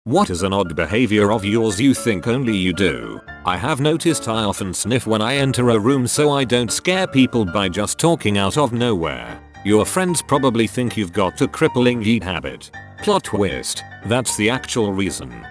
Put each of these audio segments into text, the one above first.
What is an odd behavior of yours you think only you do? I have noticed I often sniff when I enter a room so I don't scare people by just talking out of nowhere. Your friends probably think you've got the crippling yeet habit. Plot twist, that's the actual reason.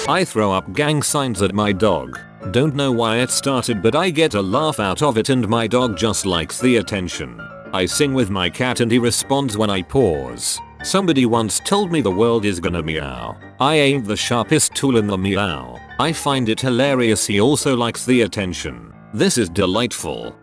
I throw up gang signs at my dog. Don't know why it started, but I get a laugh out of it and my dog just likes the attention. I sing with my cat and he responds when I pause. Somebody once told me the world is gonna meow. I ain't the sharpest tool in the meow. I find it hilarious he also likes the attention. This is delightful.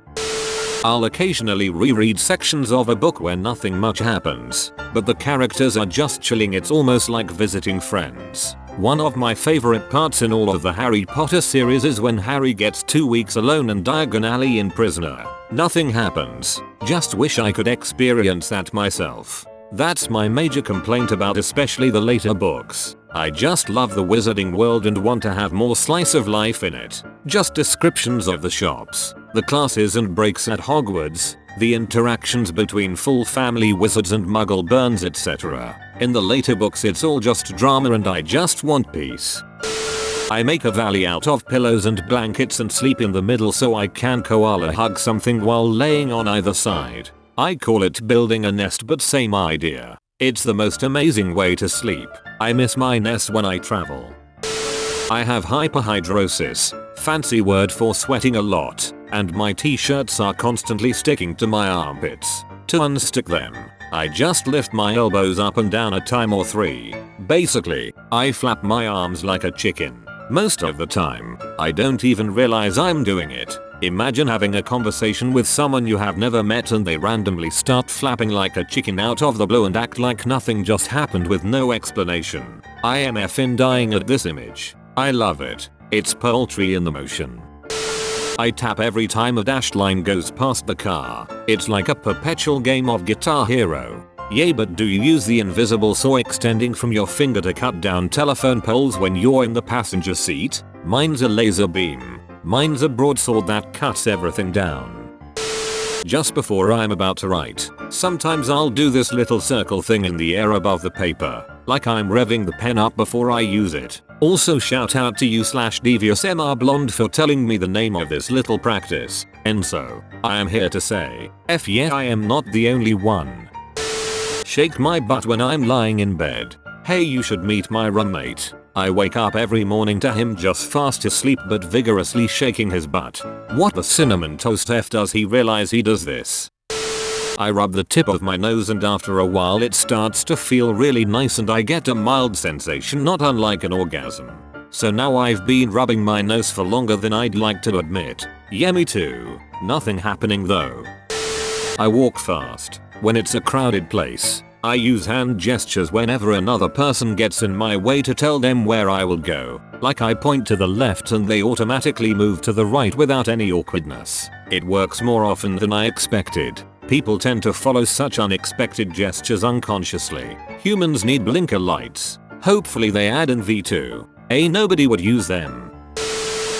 I'll occasionally reread sections of a book where nothing much happens, but the characters are just chilling. It's almost like visiting friends. One of my favorite parts in all of the Harry Potter series is when Harry gets 2 weeks alone and diagonally in prisoner. Nothing happens. Just wish I could experience that myself. That's my major complaint about especially the later books. I just love the wizarding world and want to have more slice of life in it. Just descriptions of the shops, the classes and breaks at Hogwarts, the interactions between full family wizards and muggle burns, etc. In the later books it's all just drama and I just want peace. I make a valley out of pillows and blankets and sleep in the middle so I can koala hug something while laying on either side. I call it building a nest, but same idea. It's the most amazing way to sleep. I miss my nest when I travel. I have hyperhidrosis, fancy word for sweating a lot, and my t-shirts are constantly sticking to my armpits. To unstick them, I just lift my elbows up and down a time or 3. Basically, I flap my arms like a chicken. Most of the time, I don't even realize I'm doing it. Imagine having a conversation with someone you have never met and they randomly start flapping like a chicken out of the blue and act like nothing just happened with no explanation. I am effing dying at this image. I love it. It's poultry in the motion. I tap every time a dashed line goes past the car. It's like a perpetual game of Guitar Hero. Yay, but do you use the invisible saw extending from your finger to cut down telephone poles when you're in the passenger seat? Mine's a laser beam. Mine's a broadsword that cuts everything down. Just before I'm about to write, sometimes I'll do this little circle thing in the air above the paper, like I'm revving the pen up before I use it. Also shout out to you /DeviousMRBlonde for telling me the name of this little practice. And so, I am here to say, F yeah, I am not the only one. Shake my butt when I'm lying in bed. Hey, you should meet my roommate. I wake up every morning to him just fast asleep but vigorously shaking his butt. What the cinnamon toast F does he realize he does this? I rub the tip of my nose and after a while it starts to feel really nice and I get a mild sensation not unlike an orgasm. So now I've been rubbing my nose for longer than I'd like to admit. Yeah, me too. Nothing happening though. I walk fast. When it's a crowded place, I use hand gestures whenever another person gets in my way to tell them where I will go. Like I point to the left and they automatically move to the right without any awkwardness. It works more often than I expected. People tend to follow such unexpected gestures unconsciously. Humans need blinker lights. Hopefully they add in V2. Nobody would use them.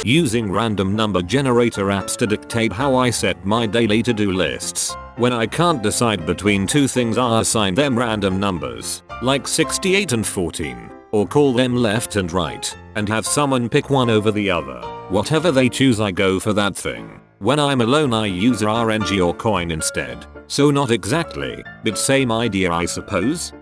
Using random number generator apps to dictate how I set my daily to-do lists. When I can't decide between two things, I assign them random numbers, like 68 and 14, or call them left and right, and have someone pick one over the other. Whatever they choose I go for that thing. When I'm alone I use RNG or coin instead. So not exactly, but same idea I suppose.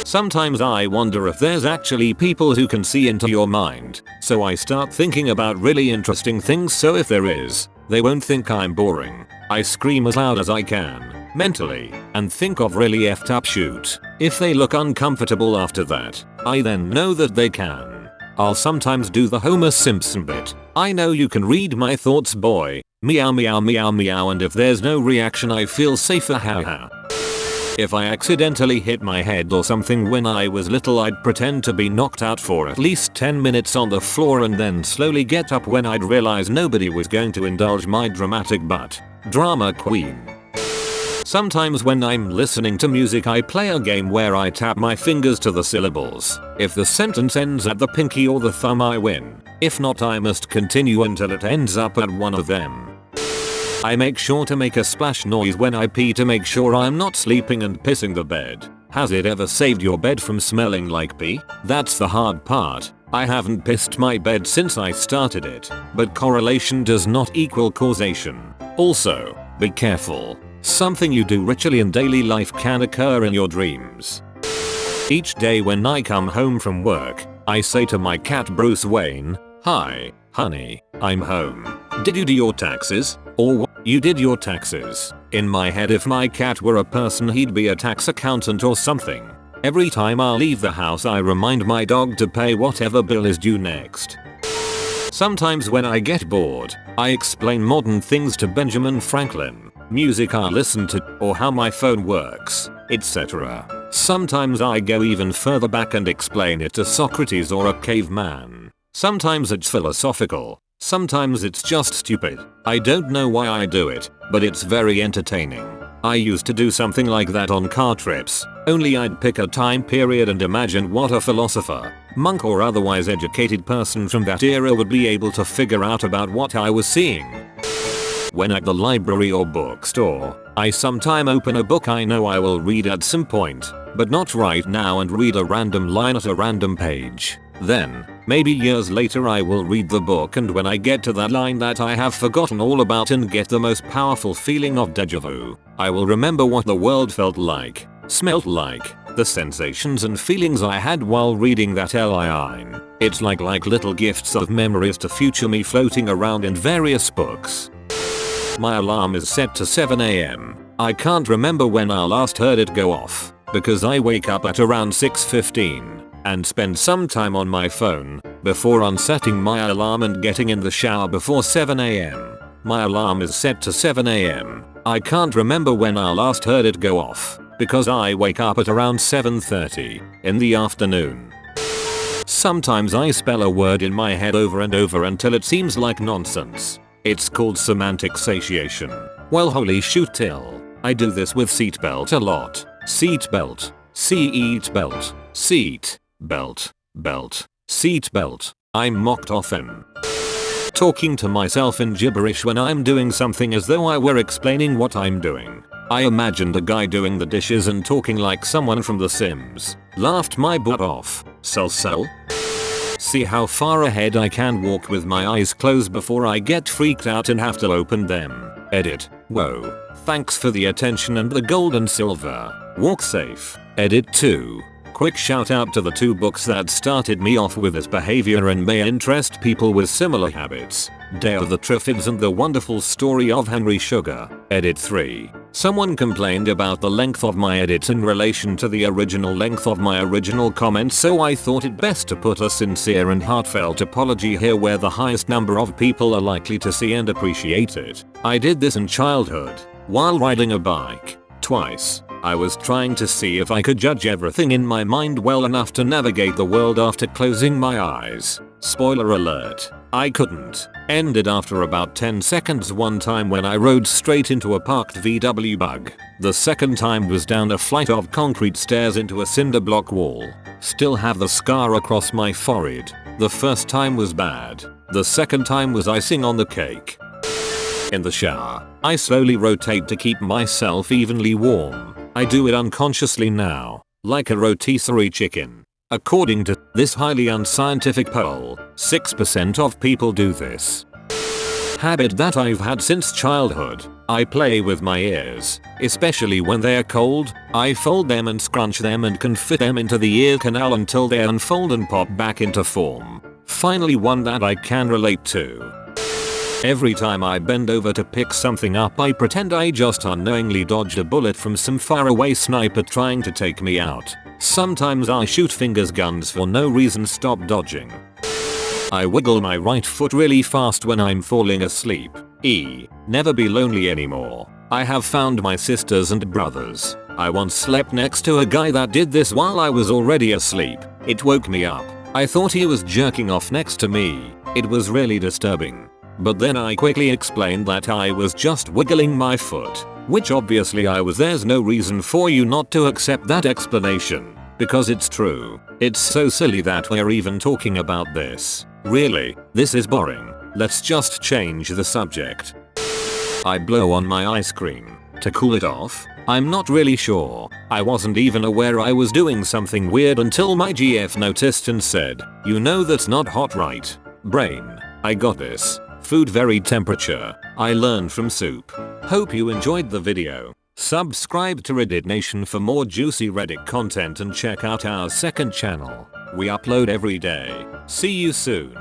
Sometimes I wonder if there's actually people who can see into your mind, so I start thinking about really interesting things so if there is, they won't think I'm boring. I scream as loud as I can, mentally, and think of really effed up shit. If they look uncomfortable after that, I then know that they can. I'll sometimes do the Homer Simpson bit. I know you can read my thoughts, boy. Meow meow meow meow, and if there's no reaction I feel safer, haha. If I accidentally hit my head or something when I was little, I'd pretend to be knocked out for at least 10 minutes on the floor and then slowly get up when I'd realize nobody was going to indulge my dramatic butt. Drama queen. Sometimes when I'm listening to music I play a game where I tap my fingers to the syllables. If the sentence ends at the pinky or the thumb I win. If not I must continue until it ends up at one of them. I make sure to make a splash noise when I pee to make sure I'm not sleeping and pissing the bed. Has it ever saved your bed from smelling like pee? That's the hard part. I haven't pissed my bed since I started it, but correlation does not equal causation. Also, be careful. Something you do ritually in daily life can occur in your dreams. Each day when I come home from work, I say to my cat Bruce Wayne, "Hi, honey, I'm home. Did you do your taxes?" Or what? "You did your taxes." In my head, if my cat were a person, he'd be a tax accountant or something. Every time I leave the house, I remind my dog to pay whatever bill is due next. Sometimes when I get bored, I explain modern things to Benjamin Franklin, music I listen to, or how my phone works, etc. Sometimes I go even further back and explain it to Socrates or a caveman. Sometimes it's philosophical. Sometimes it's just stupid. I don't know why I do it, but it's very entertaining. I used to do something like that on car trips, only I'd pick a time period and imagine what a philosopher, monk or otherwise educated person from that era would be able to figure out about what I was seeing. When at the library or bookstore, I sometime open a book I know I will read at some point, but not right now, and read a random line at a random page. Then, maybe years later, I will read the book, and when I get to that line that I have forgotten all about and get the most powerful feeling of deja vu, I will remember what the world felt like, smelled like, the sensations and feelings I had while reading that line. It's like little gifts of memories to future me floating around in various books. My alarm is set to 7 AM. I can't remember when I last heard it go off, because I wake up at around 6:15. And spend some time on my phone before unsetting my alarm and getting in the shower before 7 AM. My alarm is set to 7 AM. I can't remember when I last heard it go off, because I wake up at around 7:30 in the afternoon. Sometimes I spell a word in my head over and over until it seems like nonsense. It's called semantic satiation. Well, holy shoot, till. I do this with seatbelt a lot. Seatbelt. Seatbelt. Seat. Belt, belt, seat belt. I'm mocked often. Talking to myself in gibberish when I'm doing something as though I were explaining what I'm doing. I imagined a guy doing the dishes and talking like someone from The Sims. Laughed my butt off. Sell. See how far ahead I can walk with my eyes closed before I get freaked out and have to open them. Edit. Whoa. Thanks for the attention and the gold and silver. Walk safe. Edit 2. Quick shout out to the 2 books that started me off with this behavior and may interest people with similar habits. Day of the Triffids and The Wonderful Story of Henry Sugar. Edit 3. Someone complained about the length of my edits in relation to the original length of my original comment, so I thought it best to put a sincere and heartfelt apology here where the highest number of people are likely to see and appreciate it. I did this in childhood, while riding a bike. Twice. I was trying to see if I could judge everything in my mind well enough to navigate the world after closing my eyes. Spoiler alert, I couldn't. Ended after about 10 seconds one time when I rode straight into a parked VW bug. The second time was down a flight of concrete stairs into a cinder block wall. Still have the scar across my forehead. The first time was bad. The second time was icing on the cake. In the shower, I slowly rotate to keep myself evenly warm. I do it unconsciously now, like a rotisserie chicken. According to this highly unscientific poll, 6% of people do this. Habit that I've had since childhood. I play with my ears, especially when they're cold. I fold them and scrunch them and can fit them into the ear canal until they unfold and pop back into form. Finally, one that I can relate to. Every time I bend over to pick something up, I pretend I just unknowingly dodged a bullet from some faraway sniper trying to take me out. Sometimes I shoot fingers guns for no reason. Stop dodging. I wiggle my right foot really fast when I'm falling asleep. Never be lonely anymore. I have found my sisters and brothers. I once slept next to a guy that did this while I was already asleep. It woke me up. I thought he was jerking off next to me. It was really disturbing. But then I quickly explained that I was just wiggling my foot, which obviously I was. There's no reason for you not to accept that explanation, because it's true. It's so silly that we're even talking about this. Really, this is boring. Let's just change the subject. I blow on my ice cream to cool it off. I'm not really sure. I wasn't even aware I was doing something weird until my GF noticed and said, "You know that's not hot, right? Brain. I got this. Food varied temperature. I learned from soup." Hope you enjoyed the video. Subscribe to Reddit Nation for more juicy Reddit content and check out our second channel. We upload every day. See you soon.